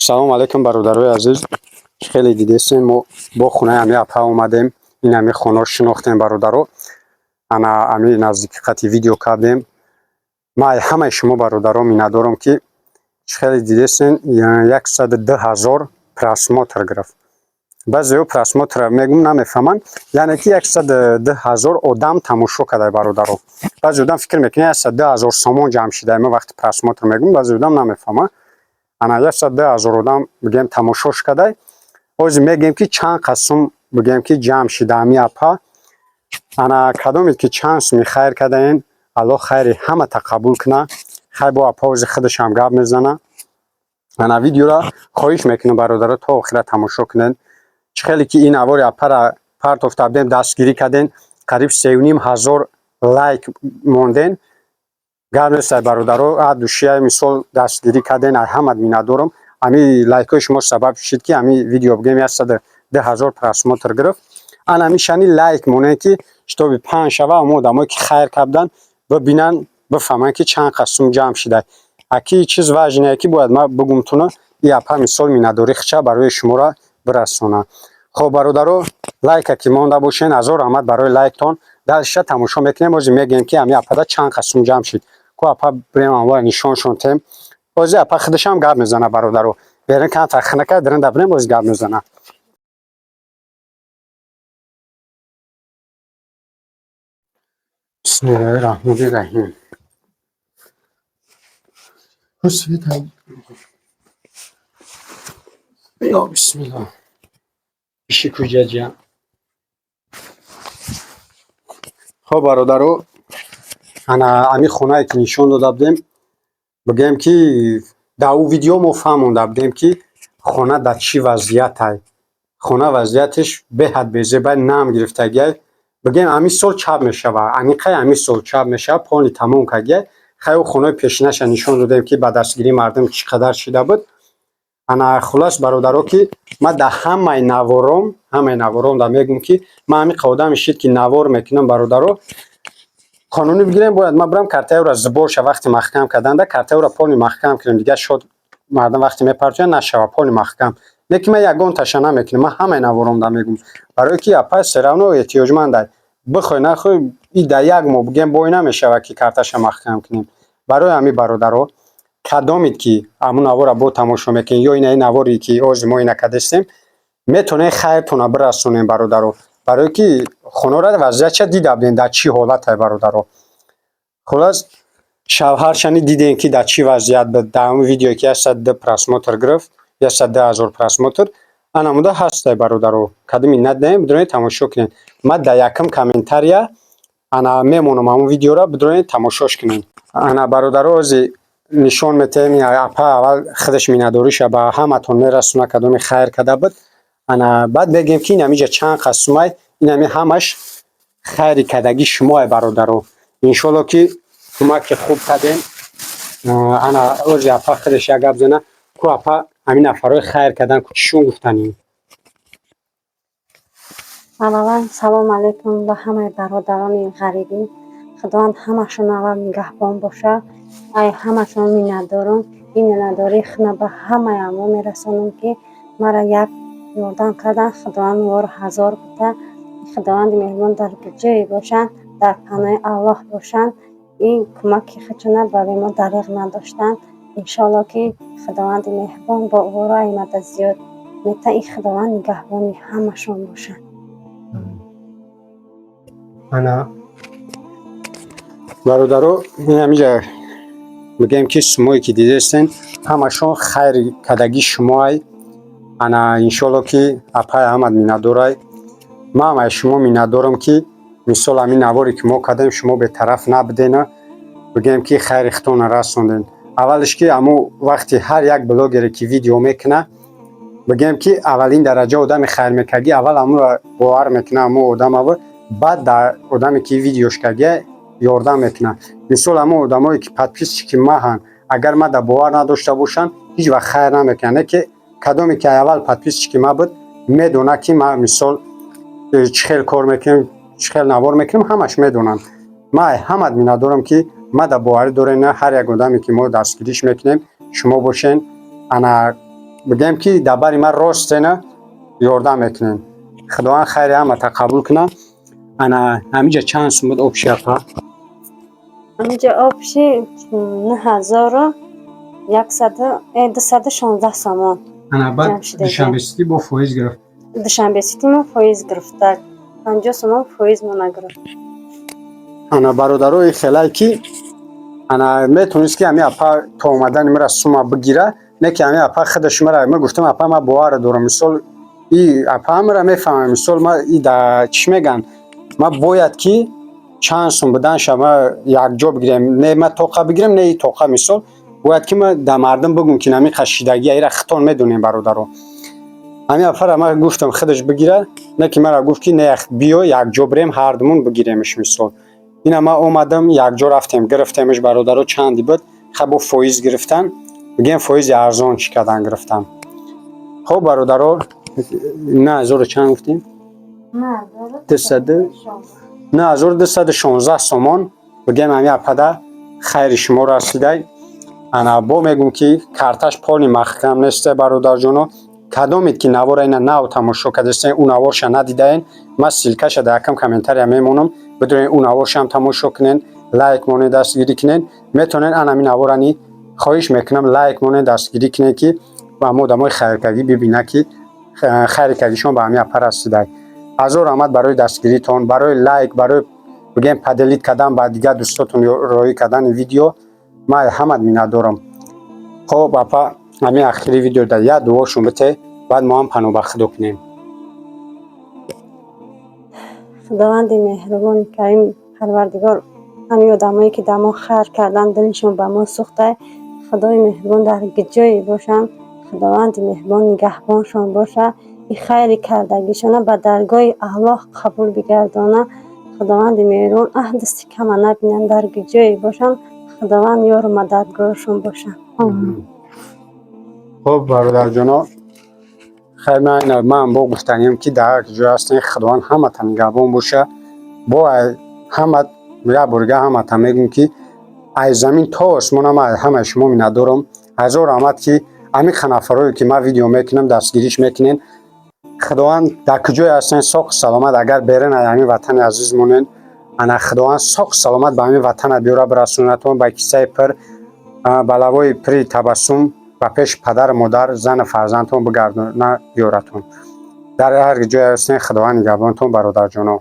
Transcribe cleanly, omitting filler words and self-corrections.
салом алайкум бародарои азиз. хеле дидестем мо бо хонаи ами апа омадем. ин ами хонаро шинохтем бародаро. ана ами наздики қати видео кардем. май ҳамаи шумо бародаро миннатдорам ки хеле дидестем 102,000 просмотр гирифт. баъзеҳо просмотр мегум намефаҳманд, яъне ки 102,000 одам тамошо кардаи бародаро. баъзе одам фикр мекунад 102,000 сомон ҷамъ шидаи мо вақти просмотр мегум, баъзе одам намефаҳманд. ана 102,000 одам бигем тамошош кардай. ҳозир мегем ки чанд қасм бигем ки ҷамъ шида ами апа. ана кадомед ки чанд суми хайр кардаен, алло хайри ҳамата қабул куна. хай бо апа ҳозир худашам гап мезана. ана видеоро хоҳиш мекунам бародаро то охира тамошо кунед. хеле ки ин авори апара партофта будем дастгирӣ кардем, қариб 3,500 лайк монден. гармесай бародаро адушия мисол дастгирӣ карден, ай ҳамат миннатдорам. ами лайкҳои шумо сабаб шид ки ами видео бигем 102,000 просмотр гирифт. ана мишани лайк монен ки шитоби паҳн шава, омо одамое ки хайр карданд бибинан, бифаҳманд ки чанд қасм ҷамъ шида. аки чиз важнее ки бояд ма бигумтуна и апа мисол миннатдорӣ хича барои шуморо бирасона. хоб бародаро лайка ки монда бошен, азор раҳмат барои лайктон. далша тамошо мекунем. ҳозир мегем ки ами апада чанд қасм ҷамъ шид. ку апа бирем анвар нишоншон тем. ҳозир апа худашам гап мезана бародаро. берин канта хинака диринда бирем ҳозир гап мезана. бисмиллаҳи раҳмони раҳим. я бисмиллаҳ. иши куҷаҷа. хоб бародаро ана ами хонае ки нишон дода будем, бигем ки дар ӯ видео мо фаҳмонда будем ки хона дар чӣ вазъиятай. хона вазъияташ беҳад безебай, нам гирифтагиай. бигем ами сол чап мешава, аниқай ами сол чап мешава, пони тамом кардагиай. хай ӯ хонаи пешинаша нишон додем ки ба дастгирии мардум чӣ қадар шида буд. ана хулас бародаро ки ма дар ҳамаи навором да мегум ки ма ами қодами шид ки навор мекунам бародаро. қонунӣ бигирем, бояд ма бирам картаеро заборша вақти маҳкам карданда, картаеро пони маҳкам кунем, дигар шод мардам вақти мепарчоянд нашава пони маҳкам. лекин ма ягонташа намекунам, ма ҳамаи навором да мегум. барое ки апа серавно эҳтиёҷмандай. бихой нахой и дар як моҳ бигем бой намешава ки карташа маҳкам кунем. барои ами бародаро кадомед ки аму навора бо тамошо мекунед ё инаи навори ки ҳозир мо инака дестем, метонед хайртона бирасонем бародаро. барое ки хонора вазъиятша дида будем дар чӣ ҳолатай бародаро. хулас шавҳаршани дидем ки дар чӣ вазъият буд. дар ҳамн видеое ки 102 просмотр гирифт, 102,000 просмотр анамуда ҳастай бародаро. каду миннат наем, бидонед тамошо кунед. ма дар якум комментария ана мемонам ҳамн видеоро, бидонед тамошош кунед. ана бародаро ҳозир нишон метаем апа аввал худаш миннатдориша ба ҳаматон мерасона кадоме хайр карда буд. ана баъд мегем ки инамиҷа чанд қасмай, инами ҳамаш хайри кардагии шумоай бародаро. иншоалло ки кӯмаки хуб кардем. ана ҳозир апа худаш як гап зана. ку апа ҳамин нафарҳои хайр кардан ку чишон гуфтанӣ? аввалан салом алайкум ба ҳамаи бародарони ғарибӣ. худованд ҳамашон аввал нигаҳбон боша. ай ҳамашон миннатдорам. ин миннатдории худна ба ҳамаи амо мерасонам ки мара як ёрдам кардан. худованд вор ҳазор бута. худованди меҳрубон дар ҷое бошанд, дар паноҳи аллоҳ бошанд. ин кӯмаки худшона ба бемор дариғ надоштанд. иншоалло ки худованди меҳрубон бо вору аймада зиёд мета ин худованд нигаҳбони ҳамашон бошанд. ана бародаро инамиҷа мегем ки сумое ки дидестен ҳамашон хайри кардагии шумоай. ана иншоалло ки апай ҳамат миннатдорай. ма ҳамаи шумо миннатдорам ки мисол ҳамин наворе ки мо кардем шумо бетараф набудена, бигем ки хайри худтона расондем. аввалиш ки аму вақти ҳар як блогере ки видео мекуна, бигем ки аввалин дараҷа одами хайр мекарди, аввал амуро бовар мекуна аму одамаво, баъд дар одаме ки видеош кардия ёрдам мекуна. мисол аму одамое ки подписчики маҳан, агар ма дар бовар надошта бошам, ҳеҷ вақт хайр намекунам. лекин кадоме ки аввал подписчики ма буд, медона ки ма мисол чӣ хел кор мекунем, чӣ хел навор мекунем, ҳамаш медонанд. ма ҳамат миннатдорам ки ма дар боварӣ дорем, ҳар як одаме ки мо дастгириш мекунем, шумо бошен. ана بگم که در باری من راست نه یاردم میکنین. خداوند خیر همه تا قبول کنه. انا همینجا چند سوم بود آب شفا؟ همینجا آبشی 9116 سامان. انا بعد جمشید دوشنبه سیتی با فایز گرفت. دوشنبه سیتی ما فایز گرفته 50 سامان فایز ما نگرفت. انا برادرای خیلی که انا میتونست که همین اپا تا اومدن مرا سوما بگیره نه که همین اپا خودش مرا من گفتم اپا ما باور دارم مثال ای اپا مرا میفهمم مثال ما ای دا چی میگن ما باید که چند سوم بدن شما یک جا بگیریم نه ما توقع بگیرم نه ای توقع مثال باید که ما در مردم بگم که نمی خشیدگی ای را خطان میدونیم برادرو همین اپا ما گفتم خودش بگیره نه که مرا گفت که نه بیا یک جا بریم هر دومون بگیریمش مثال اینا ما اومدم یک جا رفتیم گرفتیمش برادرو چندی بود خب فایز گرفتن بگیم فایز ارزان چی کردن گرفتم خب برادرو نه 1000 چند گفتیم نه 1216 سامان بگیم همین پدر خیر شما رسیده انا با میگم که کارتش پالی محکم نیست برادر جانو کدامید که نوار اینا نو تماشا کردین اون نوارش ندیدین ما سیلکش در یکم کامنتری میمونم بدون اون نوارش هم تماشا کنین لایک مونه دستگیری کنین میتونین انا می نوارانی خواهش میکنم لایک مونه دستگیری کنین که با مودمای خیرکردی ببینه که خیرکردیشون به همین پرستیده از رحمت برای دستگیریتون برای لایک برای بگیم پدلیت کردن با دیگه دوستاتون رای کردن ویدیو ما همت میندارم خب باپا همین آخری ویدیو در یاد دوشون بته بعد ما هم پناه خدا کنیم خداوند مهربان کریم پروردگار همین آدمایی که دما خیر کردن دلشون به ما سوخته خدای مهربان در گجایی باشن خداوند مهربان نگهبانشان باشه این خیر کردگیشون به درگاه الله قبول بگردانه خداوند مهربان دست کم نبینن در گجایی باشن خداوند یار و مددگارشون باشن خب برادر جانا خیر من با گفتنیم که در جای هستین خداوند همه تا نگهبان باشه با همه یا برگه همه تا میگم که از زمین تا آسمان همه شما می ندارم هزار رحمت که همین خنفرایی که من ویدیو میکنم دستگیریش میکنین خداوند در کجای هستین ساق سلامت اگر برین همین وطن عزیز مونین انا خداوند ساق سلامت به همین وطن بیاره برسونتون با کیسه پر بلوای پری تبسم و پیش پدر مادر زن فرزندتون بگردونه بیارتون در هر جای هستین خداوند نگهبانتون برادر جانو